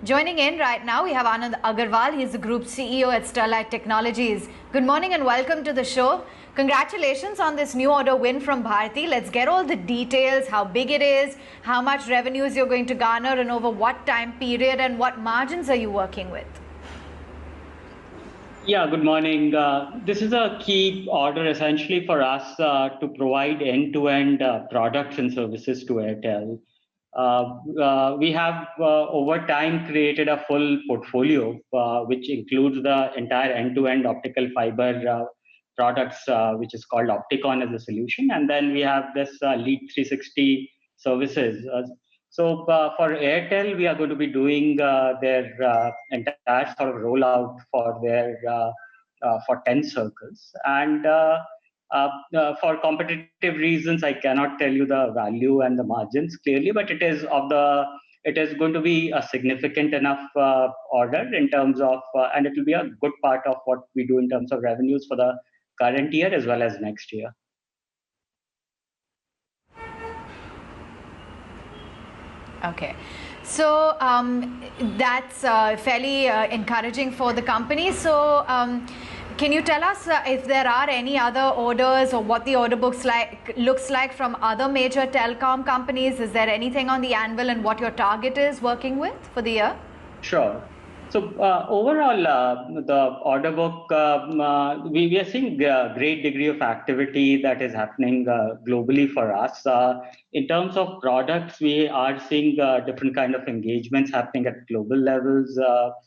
Joining in right now, we have Anand Agarwal. He's the Group CEO at Sterlite Technologies. Good morning and welcome to the show. Congratulations on this new order win from Bharti. Let's get all the details, how big it is, how much revenues you're going to garner and over what time period and what margins are you working with? Yeah, good morning. This is a key order essentially for us to provide end-to-end products and services to Airtel. We have over time created a full portfolio which includes the entire end-to-end optical fiber products, which is called Opticon as a solution. And then we have this Lead 360 services. For Airtel, we are going to be doing their entire sort of rollout for their for 10 circles. And for competitive reasons, I cannot tell you the value and the margins clearly, but it is going to be a significant enough order in terms of, and it will be a good part of what we do in terms of revenues for the current year as well as next year. Okay. So that's fairly encouraging for the company. So can you tell us if there are any other orders or what the order looks like from other major telecom companies? Is there anything on the anvil and what your target is working with for the year? Sure. So overall, the order book, we are seeing a great degree of activity that is happening globally for us. In terms of products, we are seeing different kind of engagements happening at global levels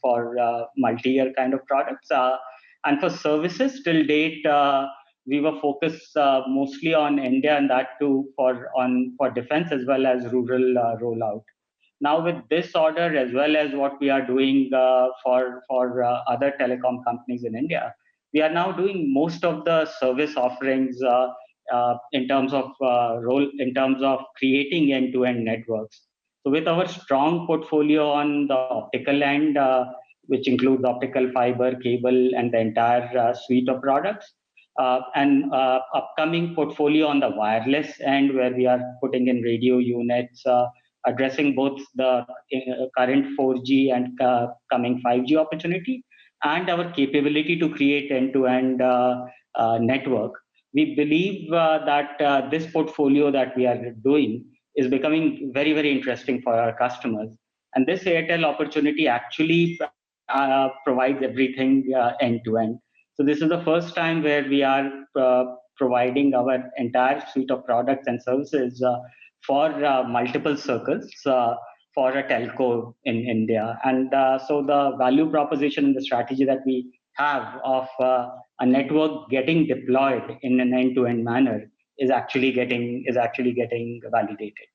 for multi-year kind of products. And for services, till date, we were focused mostly on India, and that too for defense as well as rural rollout. Now with this order, as well as what we are doing for other telecom companies in India, we are now doing most of the service offerings in terms of creating end-to-end networks. So with our strong portfolio on the optical end, which includes optical fiber, cable, and the entire suite of products, and upcoming portfolio on the wireless end, where we are putting in radio units, addressing both the current 4G and coming 5G opportunity, and our capability to create end-to-end network. We believe that this portfolio that we are doing is becoming very, very interesting for our customers. And this Airtel opportunity actually provides everything end-to-end. So this is the first time where we are providing our entire suite of products and services for multiple circles for a telco in India. And so the value proposition and the strategy that we have of a network getting deployed in an end-to-end manner is actually getting validated.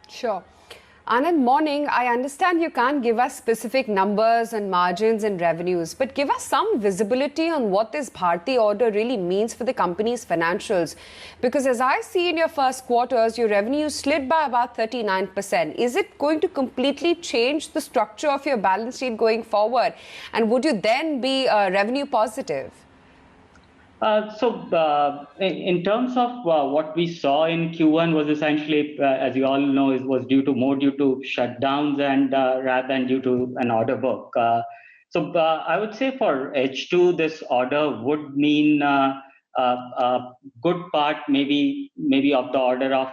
Sure. Anand, morning. I understand you can't give us specific numbers and margins and revenues, but give us some visibility on what this Bharti order really means for the company's financials. Because as I see in your first quarters, your revenue slid by about 39%. Is it going to completely change the structure of your balance sheet going forward? And would you then be revenue positive? In terms of what we saw in Q1 was essentially, as you all know, was due to shutdowns and rather than due to an order book. I would say for H2, this order would mean a good part, maybe of the order of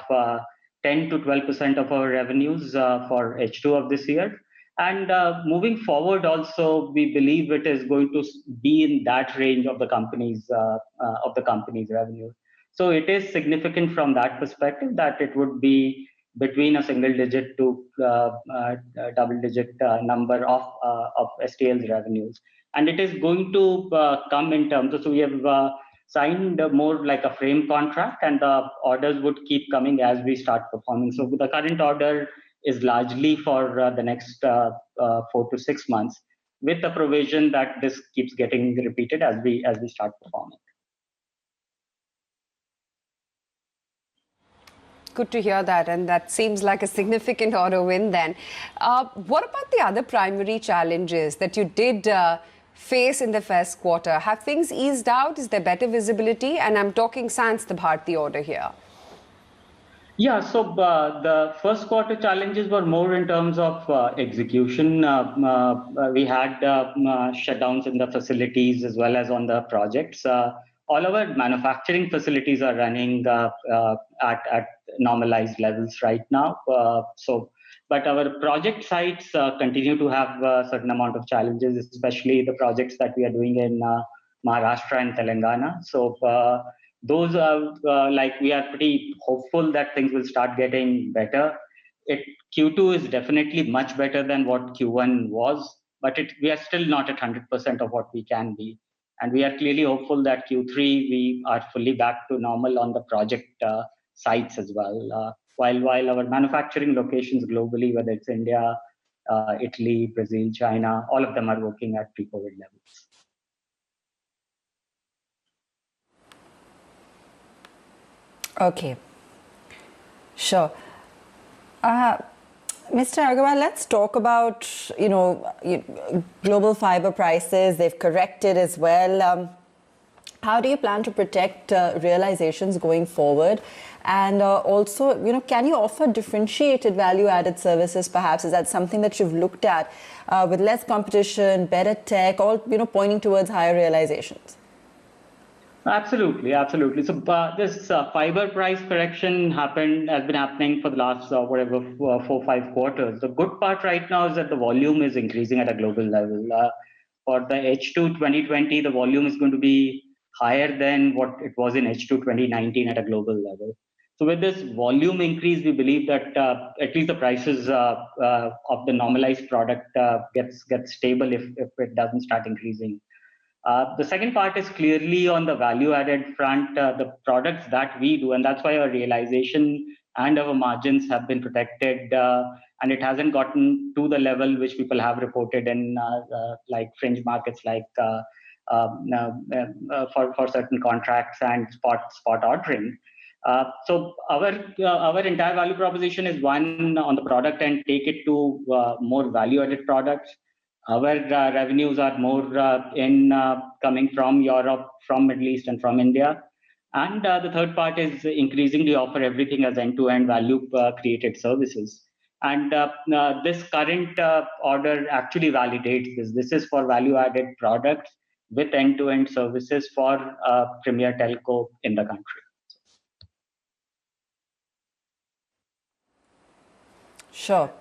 10 to 12% of our revenues for H2 of this year. And moving forward, also, we believe it is going to be in that range of the company's revenue. So it is significant from that perspective that it would be between a single-digit to double-digit number of STL's revenues, and it is going to come in terms of. So we have signed more like a frame contract, and the orders would keep coming as we start performing. So the current order is largely for the next 4 to 6 months, with the provision that this keeps getting repeated as we start performing. Good to hear that, and that seems like a significant order win then. What about the other primary challenges that you did face in the first quarter? Have things eased out? Is there better visibility? And I'm talking sans the Bharti order here. Yeah, so the first quarter challenges were more in terms of execution. We had shutdowns in the facilities as well as on the projects. All our manufacturing facilities are running at normalized levels right now. But our project sites continue to have a certain amount of challenges, especially the projects that we are doing in Maharashtra and Telangana. So those are like we are pretty hopeful that things will start getting better. It Q2 is definitely much better than what Q1 was, but we are still not at 100% of what we can be. And we are clearly hopeful that Q3 we are fully back to normal on the project sites as well. While our manufacturing locations globally, whether it's India, Italy, Brazil, China, all of them are working at pre-COVID levels. Okay, sure. Mr. Agarwal, let's talk about, global fiber prices. They've corrected as well. How do you plan to protect realizations going forward? And also, can you offer differentiated value-added services perhaps? Is that something that you've looked at with less competition, better tech, all, pointing towards higher realizations? Absolutely. So this fiber price correction has been happening for the last 4-5 quarters. The good part right now is that the volume is increasing at a global level. For the H2 2020, the volume is going to be higher than what it was in H2 2019 at a global level. So with this volume increase, we believe that at least the prices of the normalized product gets stable if it doesn't start increasing. The second part is clearly on the value-added front, the products that we do, and that's why our realization and our margins have been protected, and it hasn't gotten to the level which people have reported in like fringe markets, like for certain contracts and spot ordering. So our entire value proposition is one on the product and take it to more value-added products. Our revenues are more coming from Europe, from Middle East, and from India. And the third part is increasingly offer everything as end-to-end value created services. And this current order actually validates this. This is for value-added products with end-to-end services for premier telco in the country. Sure.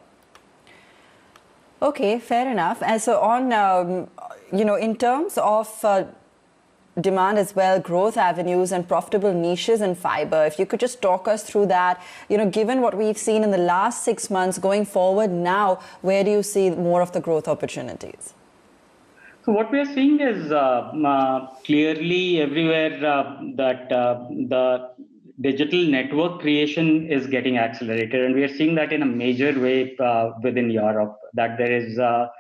Okay, fair enough. And so on, in terms of demand as well, growth avenues and profitable niches in fiber, if you could just talk us through that, given what we've seen in the last 6 months going forward now, where do you see more of the growth opportunities? So what we are seeing is clearly everywhere that the digital network creation is getting accelerated, and we are seeing that in a major way within Europe, that there is a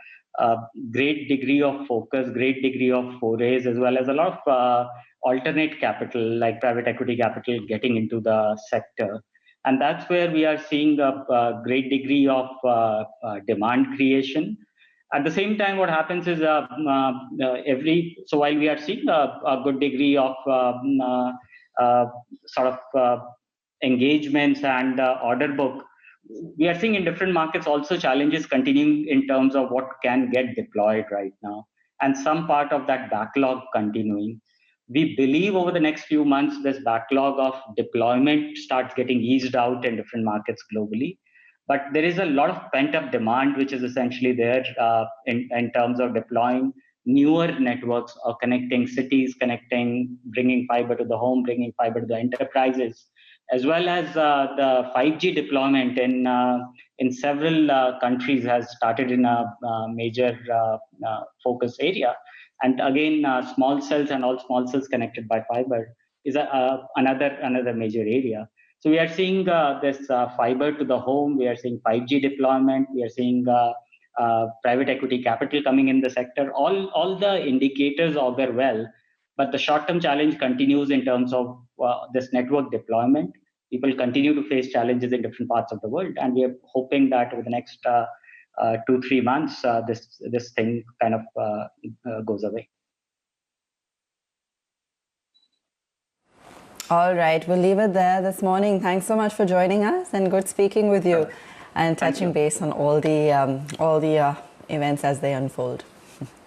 great degree of focus, great degree of forays, as well as a lot of alternate capital, like private equity capital, getting into the sector. And that's where we are seeing a great degree of demand creation. At the same time, what happens is so while we are seeing a good degree of engagements and order book, we are seeing in different markets also challenges continuing in terms of what can get deployed right now, and some part of that backlog continuing. We believe over the next few months, this backlog of deployment starts getting eased out in different markets globally. But there is a lot of pent-up demand, which is essentially there in terms of deploying newer networks or connecting cities, bringing fiber to the home, bringing fiber to the enterprises, as well as the 5G deployment in several countries has started in a major focus area. And again, small cells and all small cells connected by fiber is another major area. So we are seeing this fiber to the home. We are seeing 5G deployment. We are seeing private equity capital coming in the sector. All the indicators augur well, but the short-term challenge continues in terms of this network deployment. People continue to face challenges in different parts of the world, and we are hoping that over the next 2-3 months, this thing kind of goes away. All right, we'll leave it there this morning. Thanks so much for joining us, and good speaking with you and touching base on all the events as they unfold.